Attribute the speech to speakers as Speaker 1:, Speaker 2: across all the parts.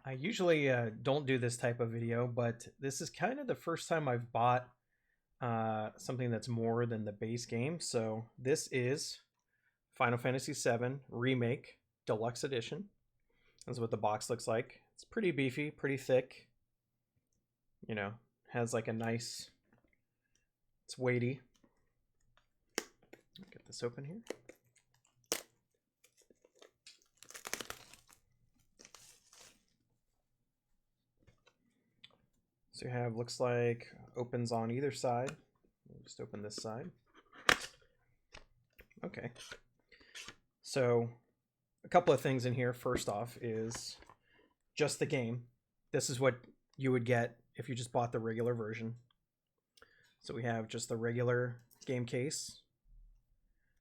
Speaker 1: I usually don't do this type of video, but this is kind of the first time I've bought something that's more than the base game. So this is Final Fantasy VII Remake Deluxe Edition. That's what the box looks like. It's pretty beefy, pretty thick. You know, has like a nice, it's weighty. Get this open here. So you have, looks like, opens on either side. We'll just open this side. Okay. So a couple of things in here. First off is just the game. This is what you would get if you just bought the regular version. So we have just the regular game case,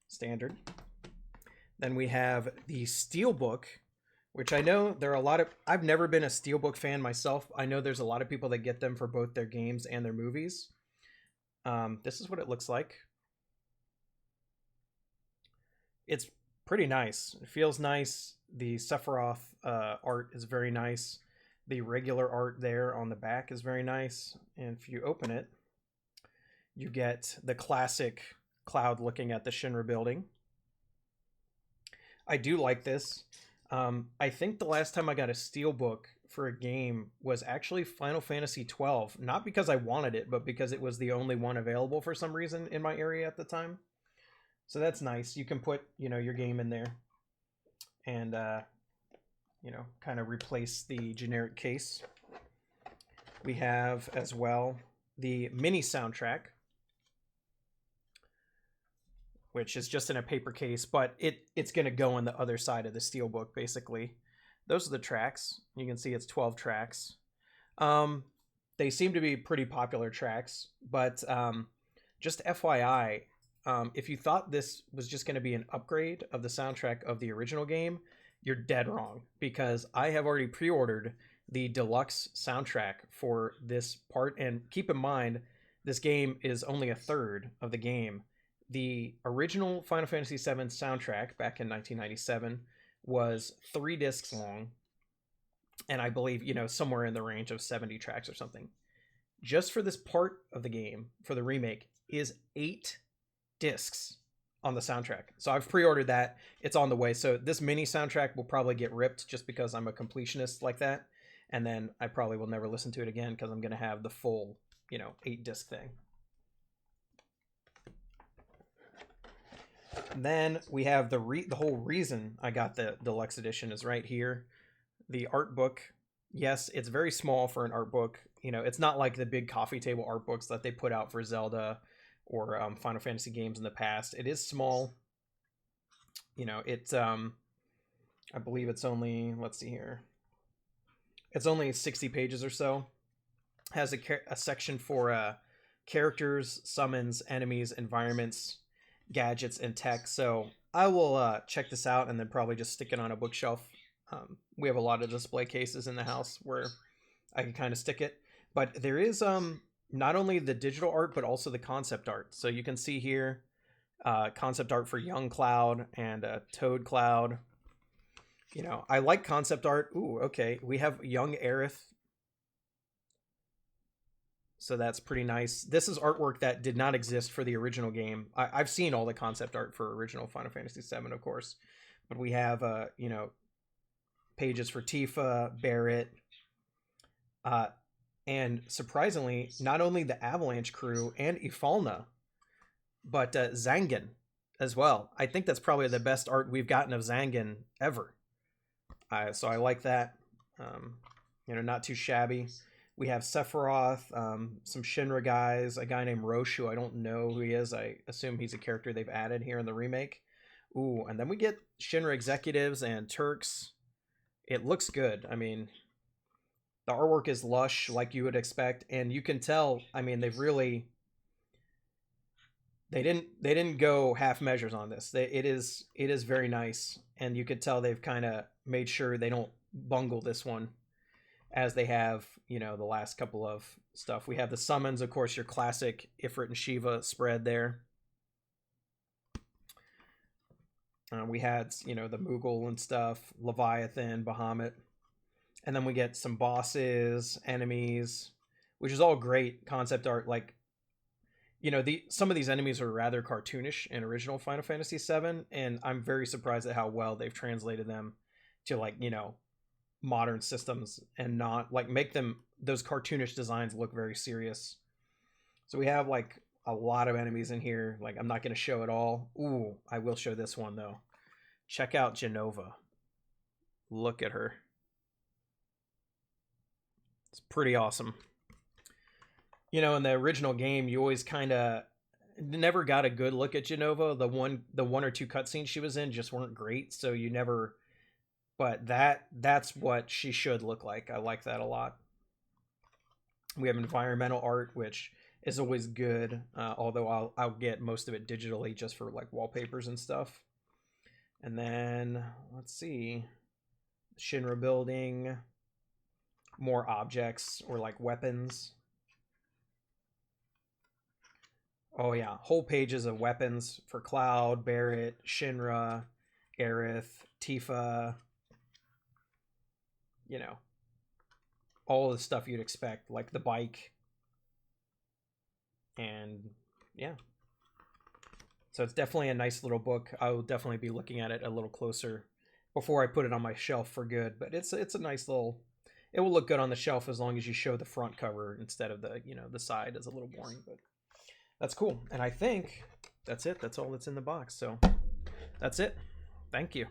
Speaker 1: standard. Then we have the Steelbook, which I know there are a lot of... I've never been a Steelbook fan myself. I know there's a lot of people that get them for both their games and their movies. This is what it looks like. It's pretty nice. It feels nice. The Sephiroth art is very nice. The regular art there on the back is very nice. And if you open it, you get the classic Cloud looking at the Shinra building. I do like this. I think the last time I got a Steelbook for a game was actually Final Fantasy XII. Not because I wanted it, but because it was the only one available for some reason in my area at the time. So that's nice. You can put, your game in there and, kind of replace the generic case. We have as well the mini soundtrack, which is just in a paper case, but it's going to go on the other side of the Steelbook, basically. Those are the tracks. You can see it's 12 tracks. They seem to be pretty popular tracks, but just FYI, if you thought this was just going to be an upgrade of the soundtrack of the original game, you're dead wrong, because I have already pre-ordered the deluxe soundtrack for this part, and keep in mind, this game is only a third of the game. The original Final Fantasy VII soundtrack back in 1997 was 3 discs long, and I believe, somewhere in the range of 70 tracks or something. Just for this part of the game, for the remake, is 8 discs on the soundtrack. So I've pre-ordered that. It's on the way. So this mini soundtrack will probably get ripped just because I'm a completionist like that. And then I probably will never listen to it again because I'm going to have the full, 8 disc thing. And then we have the whole reason I got the deluxe edition is right here. The art book. Yes, it's very small for an art book. It's not like the big coffee table art books that they put out for Zelda or Final Fantasy games in the past. It is small. It's I believe it's only, let's see here. It's only 60 pages or so. Has a section for characters, summons, enemies, environments, gadgets, and tech. So I will check this out and then probably just stick it on a bookshelf. We have a lot of display cases in the house where I can kind of stick it. But there is not only the digital art, but also the concept art. So you can see here concept art for Young Cloud and Toad Cloud. I like concept art. Ooh, okay. We have Young Aerith. So that's pretty nice. This is artwork that did not exist for the original game. I've seen all the concept art for original Final Fantasy VII, of course. But we have, pages for Tifa, Barret, and surprisingly, not only the Avalanche crew and Ifalna, but Zangan as well. I think that's probably the best art we've gotten of Zangan ever. So I like that. Not too shabby. We have Sephiroth, some Shinra guys, a guy named Roshu. I don't know who he is. I assume he's a character they've added here in the remake. Ooh, and then we get Shinra executives and Turks. It looks good. I mean, the artwork is lush like you would expect, and you can tell, I mean, they didn't go half measures on this. It is very nice, and you could tell they've kind of made sure they don't bungle this one as they have, the last couple of stuff. We have the summons, of course, your classic Ifrit and Shiva spread there. We had, the Moogle and stuff, Leviathan, Bahamut. And then we get some bosses, enemies, which is all great concept art. Like, you know, some of these enemies are rather cartoonish in original Final Fantasy VII, and I'm very surprised at how well they've translated them to, like, you know, modern systems and not like make them, those cartoonish designs look very serious. So we have like a lot of enemies in here. Like, I'm not going to show it all. Ooh, I will show this one though. Check out Genova. Look at her. It's pretty awesome. You know, in the original game, you always kind of never got a good look at Genova. The one or two cutscenes she was in just weren't great, so you never. But that's what she should look like. I like that a lot. We have environmental art, which is always good, although I'll get most of it digitally just for like wallpapers and stuff. And then let's see, Shinra building, more objects or like weapons. Oh yeah, whole pages of weapons for Cloud, Barret, Shinra, Aerith, Tifa. You know, all the stuff you'd expect, like the bike. And yeah. So it's definitely a nice little book. I will definitely be looking at it a little closer before I put it on my shelf for good. But it's a nice little, it will look good on the shelf as long as you show the front cover instead of the, you know, the side is a little boring, but that's cool. And I think that's it. That's all that's in the box. So that's it. Thank you.